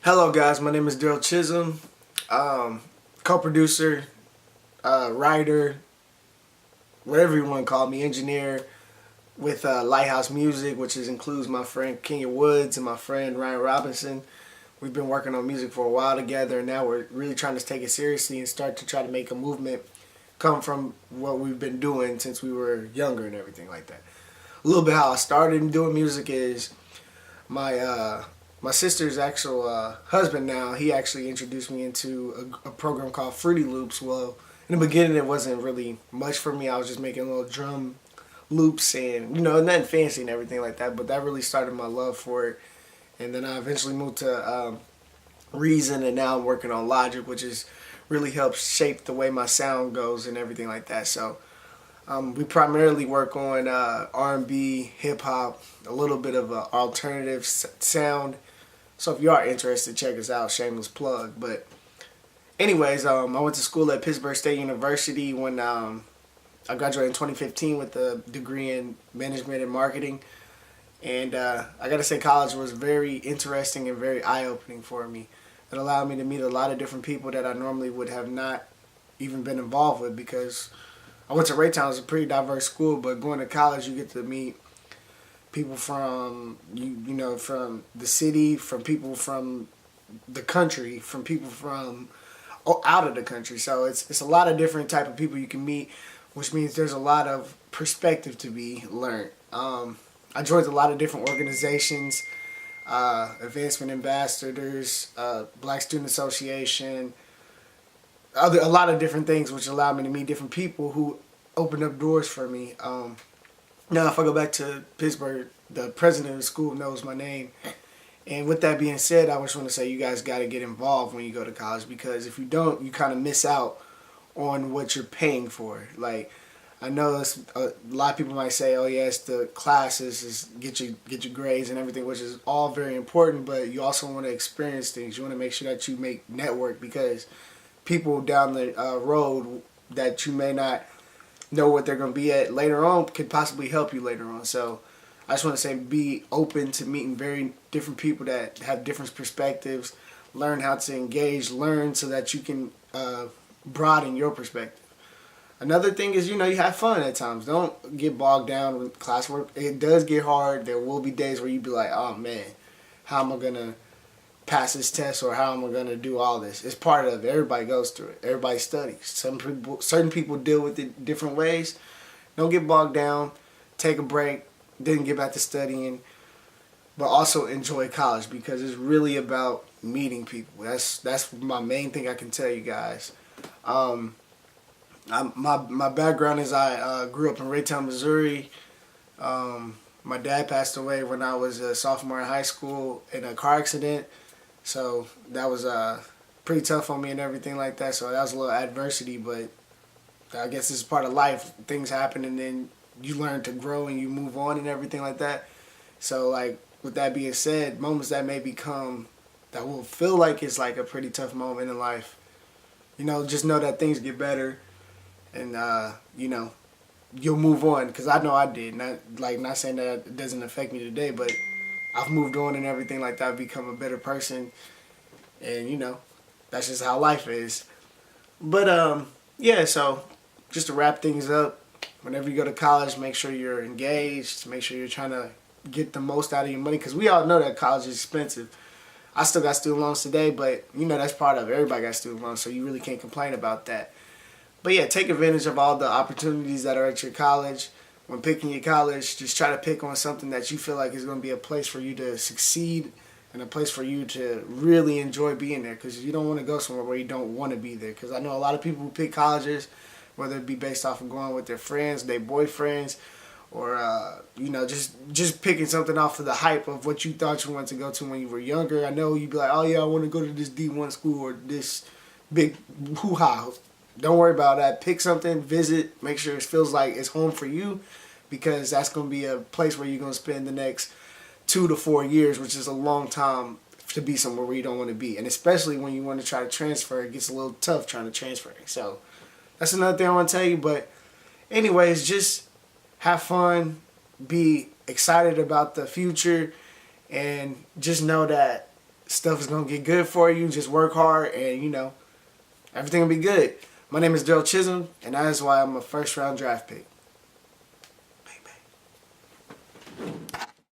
Hello guys, my name is Darrell Chism, co-producer, writer, whatever you want to call me, engineer with Lighthouse Music, which includes my friend Kenya Woods and my friend Ryan Robinson. We've been working on music for a while together, and now we're really trying to take it seriously and start to try to make a movement come from what we've been doing since we were younger and everything like that. A little bit how I started doing music is my sister's actual husband now, he actually introduced me into a program called Fruity Loops. Well, in the beginning it wasn't really much for me. I was just making little drum loops and, nothing fancy and everything like that. But that really started my love for it. And then I eventually moved to Reason, and now I'm working on Logic, which is really helps shape the way my sound goes and everything like that. So we primarily work on R&B, hip hop, a little bit of alternative sound. So if you are interested, check us out. Shameless plug. But anyways, I went to school at Pittsburgh State University when I graduated in 2015 with a degree in management and marketing. And I gotta say, college was very interesting and very eye-opening for me. It allowed me to meet a lot of different people that I normally would have not even been involved with, because I went to Raytown. It's a pretty diverse school, but going to college, you get to meet people from from the city, from people from the country, from people from out of the country. So it's a lot of different type of people you can meet, which means there's a lot of perspective to be learned. I joined a lot of different organizations, Advancement Ambassadors, Black Student Association, a lot of different things, which allowed me to meet different people who opened up doors for me. Now, if I go back to Pittsburgh, the president of the school knows my name. And with that being said, I just want to say you guys got to get involved when you go to college, because if you don't, you kind of miss out on what you're paying for. Like, I know a lot of people might say, oh, yes, the classes is get your grades and everything, which is all very important, but you also want to experience things. You want to make sure that you make network, because people down the road that you may not know what they're going to be at later on could possibly help you later on. So I just want to say, be open to meeting very different people that have different perspectives. Learn how to engage. Learn so that you can broaden your perspective. Another thing is, you have fun at times. Don't get bogged down with classwork. It does get hard. There will be days where you be like, oh man, how am I going to pass this test, or how am I going to do all this? It's part of it. Everybody goes through it. Everybody studies. Certain people deal with it different ways. Don't get bogged down. Take a break. Then get back to studying. But also enjoy college, because it's really about meeting people. That's my main thing I can tell you guys. My background is I grew up in Raytown, Missouri. My dad passed away when I was a sophomore in high school in a car accident. So that was pretty tough on me and everything like that. So that was a little adversity, but I guess it's part of life. Things happen, and then you learn to grow and you move on and everything like that. So, like, with that being said, moments that may become, that will feel like it's like a pretty tough moment in life, just know that things get better, and you'll move on, because I know I did. Not saying that it doesn't affect me today, but I've moved on and everything like that. I've become a better person, and that's just how life is. But yeah. So just to wrap things up, whenever you go to college, make sure you're engaged. Make sure you're trying to get the most out of your money, because we all know that college is expensive. I still got student loans today, but that's part of it. Everybody got student loans, so you really can't complain about that. But yeah, take advantage of all the opportunities that are at your college. When picking your college, just try to pick on something that you feel like is going to be a place for you to succeed and a place for you to really enjoy being there, because you don't want to go somewhere where you don't want to be there. Because I know a lot of people who pick colleges, whether it be based off of going with their friends, their boyfriends, or just picking something off of the hype of what you thought you wanted to go to when you were younger. I know you'd be like, oh yeah, I want to go to this D1 school or this big hoo-ha. Don't worry about that. Pick something, visit, make sure it feels like it's home for you, because that's going to be a place where you're going to spend the next 2 to 4 years, which is a long time to be somewhere where you don't want to be. And especially when you want to try to transfer, it gets a little tough trying to transfer. So that's another thing I want to tell you. But anyways, just have fun, be excited about the future, and just know that Stuff is going to get good for you. Just work hard and, you know, everything will be good. My name is Darrell Chism, and that is why I'm a first-round draft pick. Bang, bang.